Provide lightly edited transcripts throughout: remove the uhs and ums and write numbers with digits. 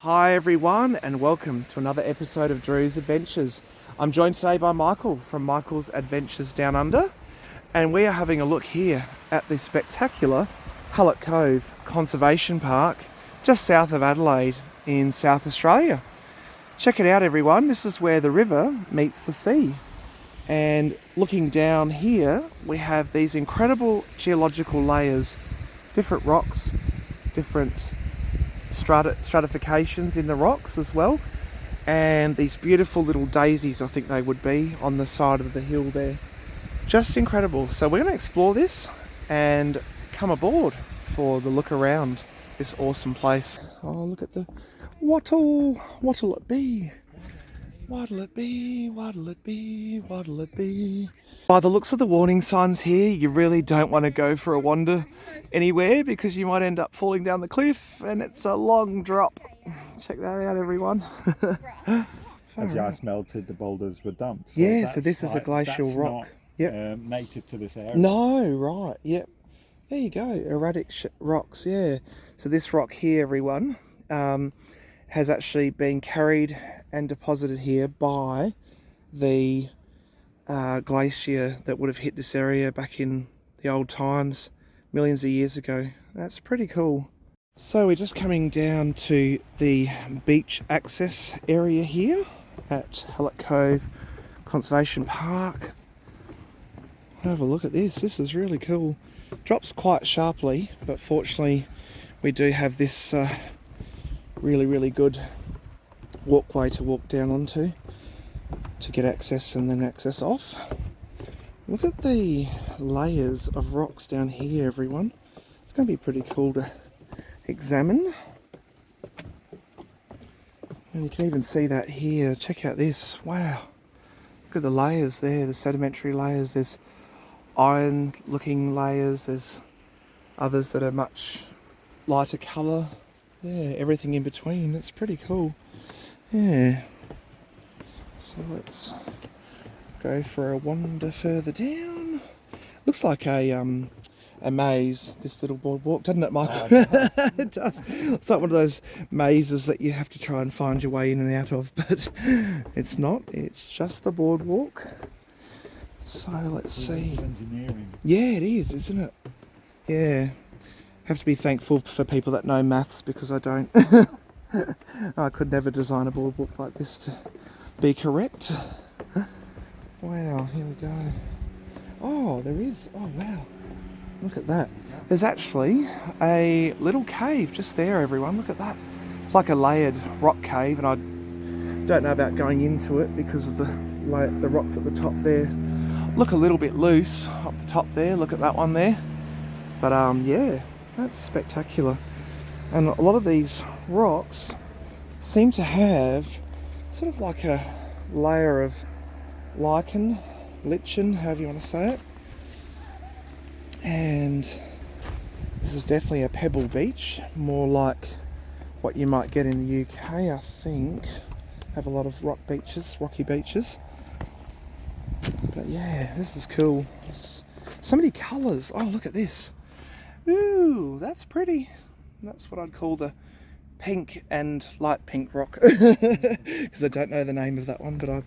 Hi everyone, and welcome to another episode of Drew's Adventures. I'm joined today by Michael from Michael's Adventures Down Under, and we are having a look here at the spectacular Hallett Cove Conservation Park just south of Adelaide in South Australia. Check it out everyone, this is where the river meets the sea. And looking down here, we have these incredible geological layers, different rocks, different stratifications in the rocks as well, and these beautiful little daisies, I think they would be, on the side of the hill there. Just incredible. So we're going to explore this and come aboard for the look around this awesome place. Oh, look at the wattle. What'll it be? What'll it be? What'll it be? What'll it be? By the looks of the warning signs here, you really don't want to go for a wander anywhere because you might end up falling down the cliff and it's a long drop. Check that out everyone. As the ice melted, the boulders were dumped. So yeah, so this is a glacial rock. Yep. Native to this area. No, right, yep. There you go, erratic rocks, yeah. So this rock here, everyone, has actually been carried and deposited here by the glacier that would have hit this area back in the old times, millions of years ago. That's pretty cool. So we're just coming down to the beach access area here at Hallett Cove Conservation Park. Have a look at this. This is really cool. Drops quite sharply, but fortunately we do have this really good walkway to walk down onto to get access and then access off. Look at the layers of rocks down here everyone. It's going to be pretty cool to examine. And you can even see that here. Check out this. Wow. Look at the layers there, the sedimentary layers. There's iron looking layers. There's others that are much lighter colour. Yeah, everything in between. It's pretty cool. Yeah. So let's go for a wander further down. Looks like a maze, this little boardwalk, doesn't it, Michael? It does. It's like one of those mazes that you have to try and find your way in and out of, but it's not. It's just the boardwalk. So let's see. Yeah, it is, isn't it? Yeah. Have to be thankful for people that know maths because I don't. I could never design a boardwalk like this to be correct. Wow, here we go. Oh, there is. Oh, wow. Look at that. There's actually a little cave just there, everyone. Look at that. It's like a layered rock cave, and I don't know about going into it because of the rocks at the top there. Look a little bit loose up the top there. Look at that one there. But yeah, that's spectacular. And a lot of these rocks seem to have sort of like a layer of lichen, however you want to say it. And this is definitely a pebble beach, more like what you might get in the UK, I think. Have a lot of rocky beaches. But yeah, this is cool. There's so many colours. Oh, look at this. Ooh, that's pretty. That's what I'd call the pink and light pink rock. Because I don't know the name of that one, but I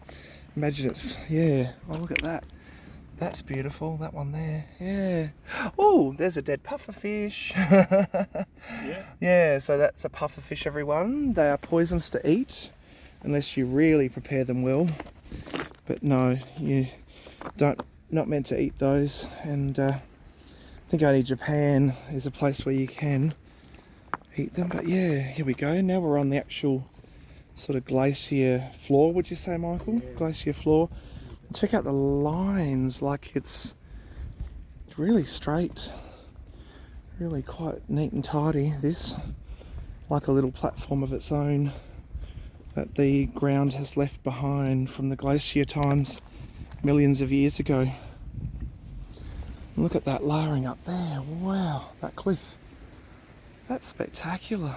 imagine it's, yeah. Oh, look at that. That's beautiful, that one there. Yeah. Oh, there's a dead pufferfish. Yeah. Yeah, so that's a pufferfish, everyone. They are poisonous to eat unless you really prepare them well. But no, you not meant to eat those. And I think only Japan is a place where you can eat them. But yeah, here we go. Now we're on the actual sort of glacier floor, would you say, Michael? Yeah. Glacier floor. Check out the lines, like it's really straight, really quite neat and tidy, this, like a little platform of its own that the ground has left behind from the glacier times millions of years ago. Look at that layering up there, wow, that cliff, that's spectacular.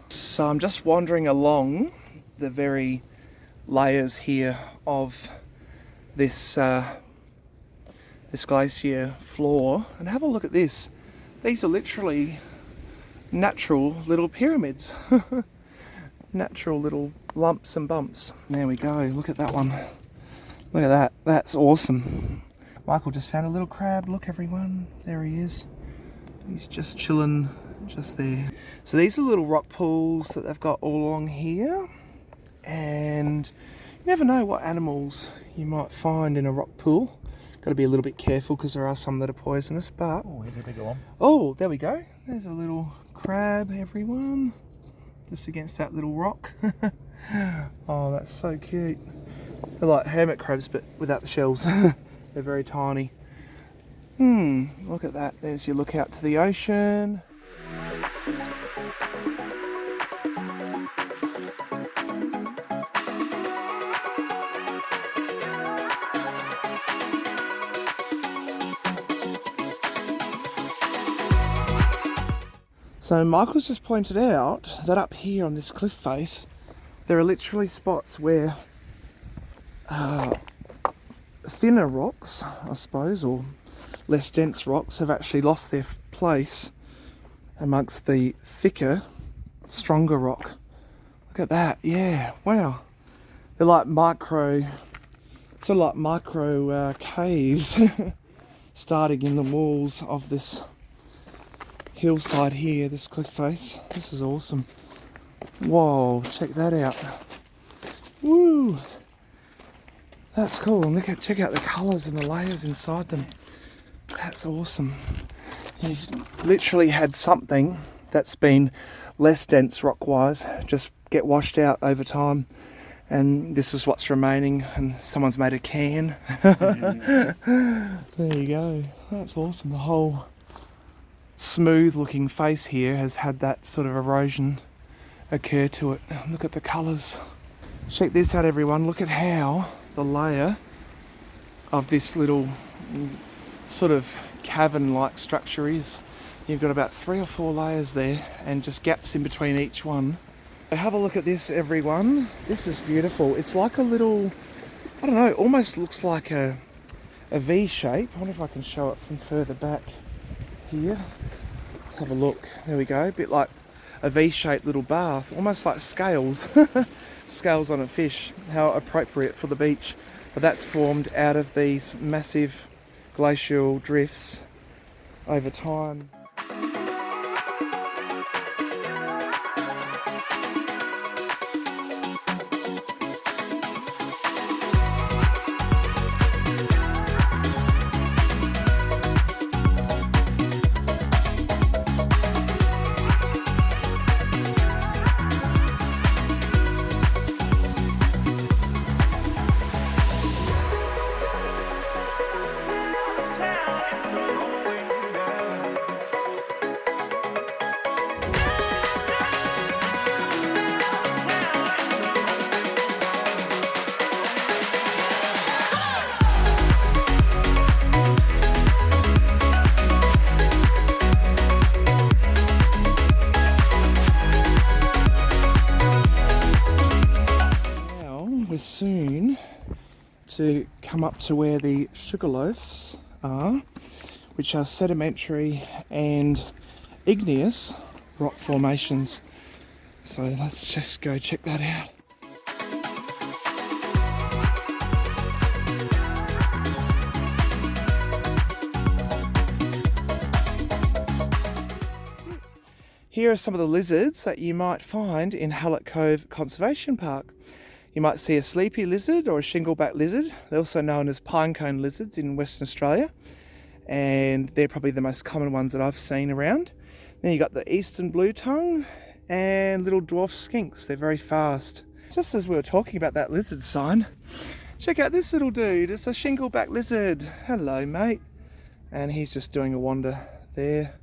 So I'm just wandering along the very layers here of this glacier floor, and have a look at this. These are literally natural little pyramids. natural little lumps and bumps. There we go, look at that one. Look at that, that's awesome. Michael just found a little crab, look everyone, there he is. He's just chilling just there. So these are little rock pools that they've got all along here, and you never know what animals you might find in a rock pool. Got to be a little bit careful because there are some that are poisonous, but... Oh, here's a bigger one. Oh, there we go. There's a little crab, everyone. Just against that little rock. Oh, that's so cute. They're like hermit crabs, but without the shells. They're very tiny. Look at that. There's your look out to the ocean. So Michael's just pointed out that up here on this cliff face, there are literally spots where thinner rocks, I suppose, or less dense rocks have actually lost their place amongst the thicker, stronger rock. Look at that, yeah, wow. They're like micro caves starting in the walls of this hillside here, this cliff face. This is awesome. Whoa, check that out. Woo! That's cool. And check out the colours and the layers inside them. That's awesome. You've literally had something that's been less dense rock-wise just get washed out over time, and this is what's remaining, and someone's made a can. There you go. That's awesome. The whole smooth looking face here has had that sort of erosion occur to it. Look at the colours. Check this out everyone, look at how the layer of this little sort of cavern like structure is. You've got about 3 or 4 layers there and just gaps in between each one. Have a look at this everyone, this is beautiful. It's like a little, I don't know, almost looks like a V shape. I wonder if I can show it from further back here. Let's have a look. There we go. A bit like a V-shaped little bath, almost like scales. Scales on a fish. How appropriate for the beach. But that's formed out of these massive glacial drifts over time. We're soon to come up to where the Sugarloafs are, which are sedimentary and igneous rock formations. So let's just go check that out. Here are some of the lizards that you might find in Hallett Cove Conservation Park. You might see a sleepy lizard or a shingleback lizard. They're also known as pinecone lizards in Western Australia, and they're probably the most common ones that I've seen around. Then you got the eastern blue tongue and little dwarf skinks. They're very fast. Just as we were talking about that lizard sign, check out this little dude. It's a shingleback lizard. Hello, mate. And he's just doing a wander there,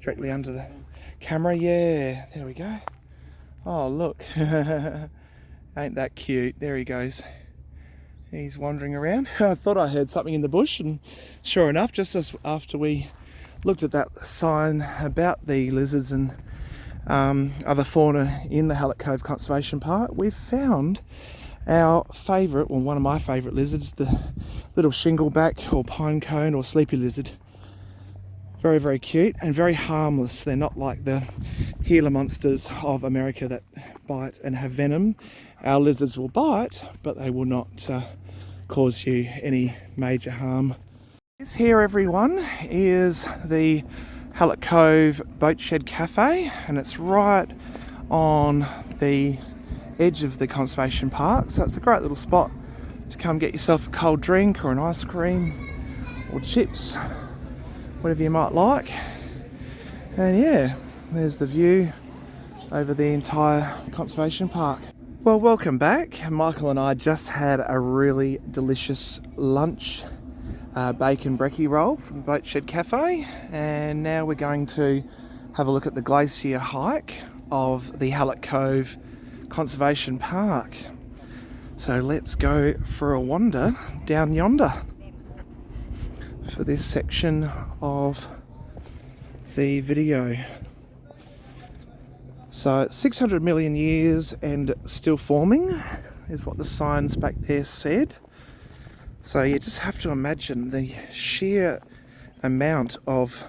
directly under the camera. Yeah, there we go. Oh, look. Ain't that cute? There he goes. He's wandering around. I thought I heard something in the bush, and sure enough, just as after we looked at that sign about the lizards and other fauna in the Hallett Cove Conservation Park, we've found our favourite, well, one of my favourite lizards, the little shingleback or pinecone or sleepy lizard. Very, very cute and very harmless. They're not like the Gila monsters of America that bite and have venom. Our lizards will bite, but they will not cause you any major harm. This here, everyone, is the Hallett Cove Boat Shed Cafe, and it's right on the edge of the conservation park, so it's a great little spot to come get yourself a cold drink or an ice cream or chips, whatever you might like. And yeah, there's the view over the entire conservation park. Well, welcome back. Michael and I just had a really delicious lunch, bacon brekkie roll from Boat Shed Cafe, and now we're going to have a look at the glacier hike of the Hallett Cove Conservation Park. So let's go for a wander down yonder for this section of the video. So 600 million years and still forming is what the signs back there said. So you just have to imagine the sheer amount of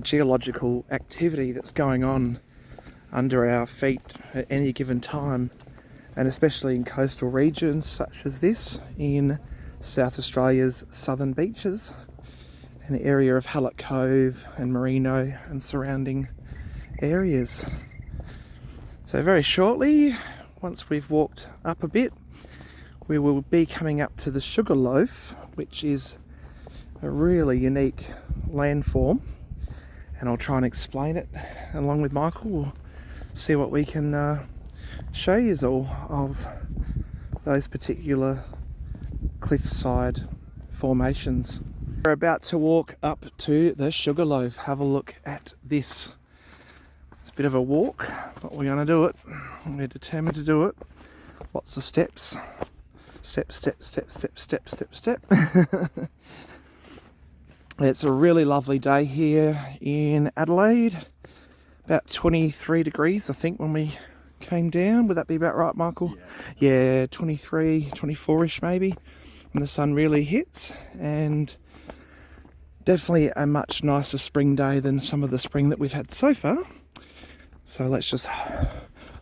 geological activity that's going on under our feet at any given time, and especially in coastal regions such as this in South Australia's southern beaches, an area of Hallett Cove and Merino and surrounding areas. So very shortly, once we've walked up a bit, we will be coming up to the Sugarloaf, which is a really unique landform, and I'll try and explain it along with Michael. We'll see what we can show you all of those particular cliffside formations. We're about to walk up to the Sugarloaf. Have a look at this. It's a bit of a walk, but we're going to do it. We're determined to do it. Lots of steps. Step, step, step, step, step, step, step. It's a really lovely day here in Adelaide. About 23 degrees, I think, when we came down. Would that be about right, Michael? Yeah, 23, 24-ish maybe, when the sun really hits. And definitely a much nicer spring day than some of the spring that we've had so far. So let's just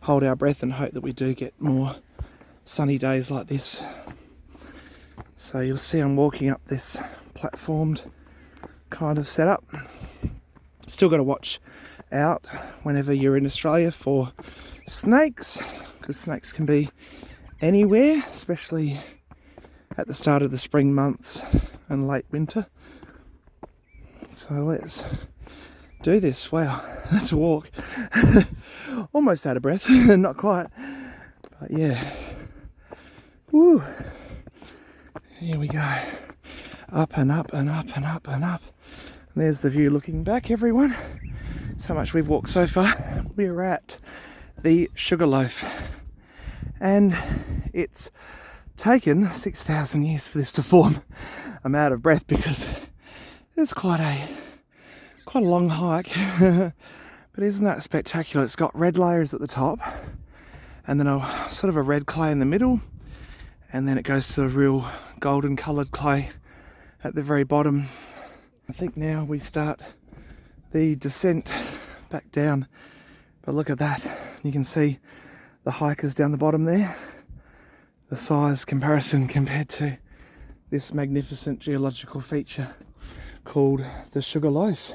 hold our breath and hope that we do get more sunny days like this. So you'll see I'm walking up this platformed kind of setup. Still got to watch out whenever you're in Australia for snakes, because snakes can be anywhere, especially at the start of the spring months and late winter. So let's do this. Wow, let's walk. Almost out of breath. Not quite, but yeah. Woo. Here we go. Up and up and up and up and up. And there's the view looking back, everyone. That's how much we've walked so far. We're at the Sugarloaf, and it's taken 6,000 years for this to form. I'm out of breath because it's quite a long hike. But isn't that spectacular? It's got red layers at the top, and then a sort of a red clay in the middle, and then it goes to the real golden coloured clay at the very bottom. I think now we start the descent back down, but look at that. You can see the hikers down the bottom there. The size comparison compared to this magnificent geological feature called the Sugarloaf.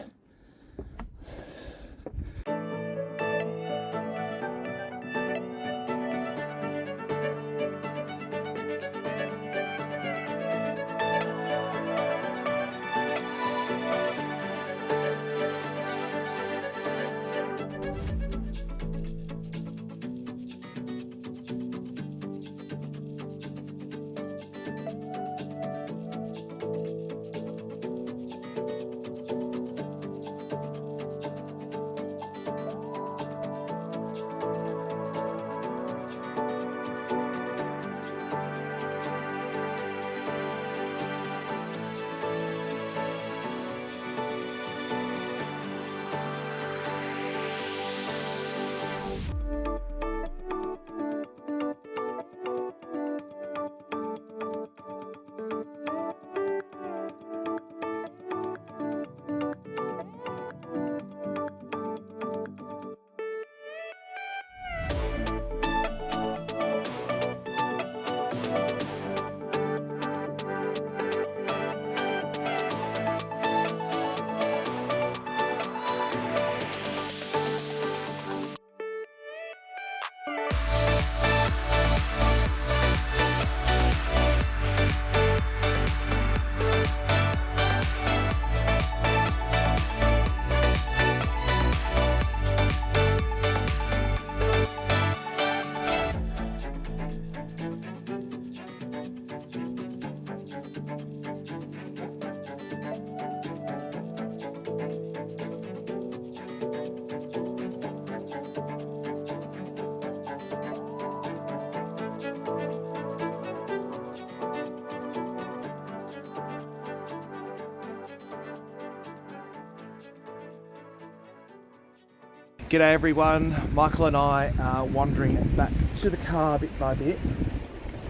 G'day everyone, Michael and I are wandering back to the car bit by bit,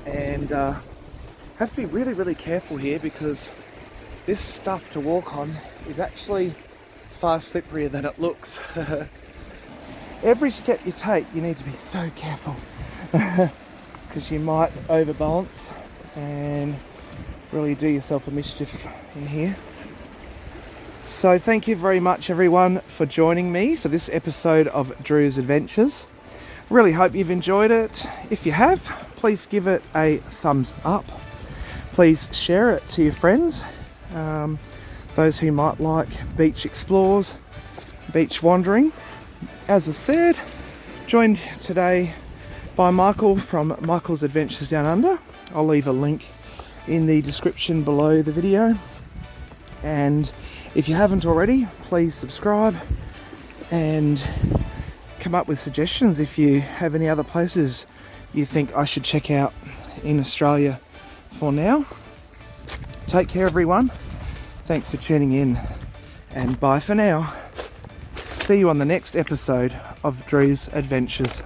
and have to be really careful here because this stuff to walk on is actually far slipperier than it looks. Every step you take you need to be so careful because you might overbalance and really do yourself a mischief in here. So thank you very much everyone for joining me for this episode of Drew's Adventures. Really hope you've enjoyed it. If you have, please give it a thumbs up. Please share it to your friends, those who might like beach explores, beach wandering. As I said, joined today by Michael from Michael's Adventures Down Under. I'll leave a link in the description below the video, and if you haven't already, please subscribe and come up with suggestions if you have any other places you think I should check out in Australia. For now, take care everyone, thanks for tuning in, and bye for now. See you on the next episode of Drew's Adventures.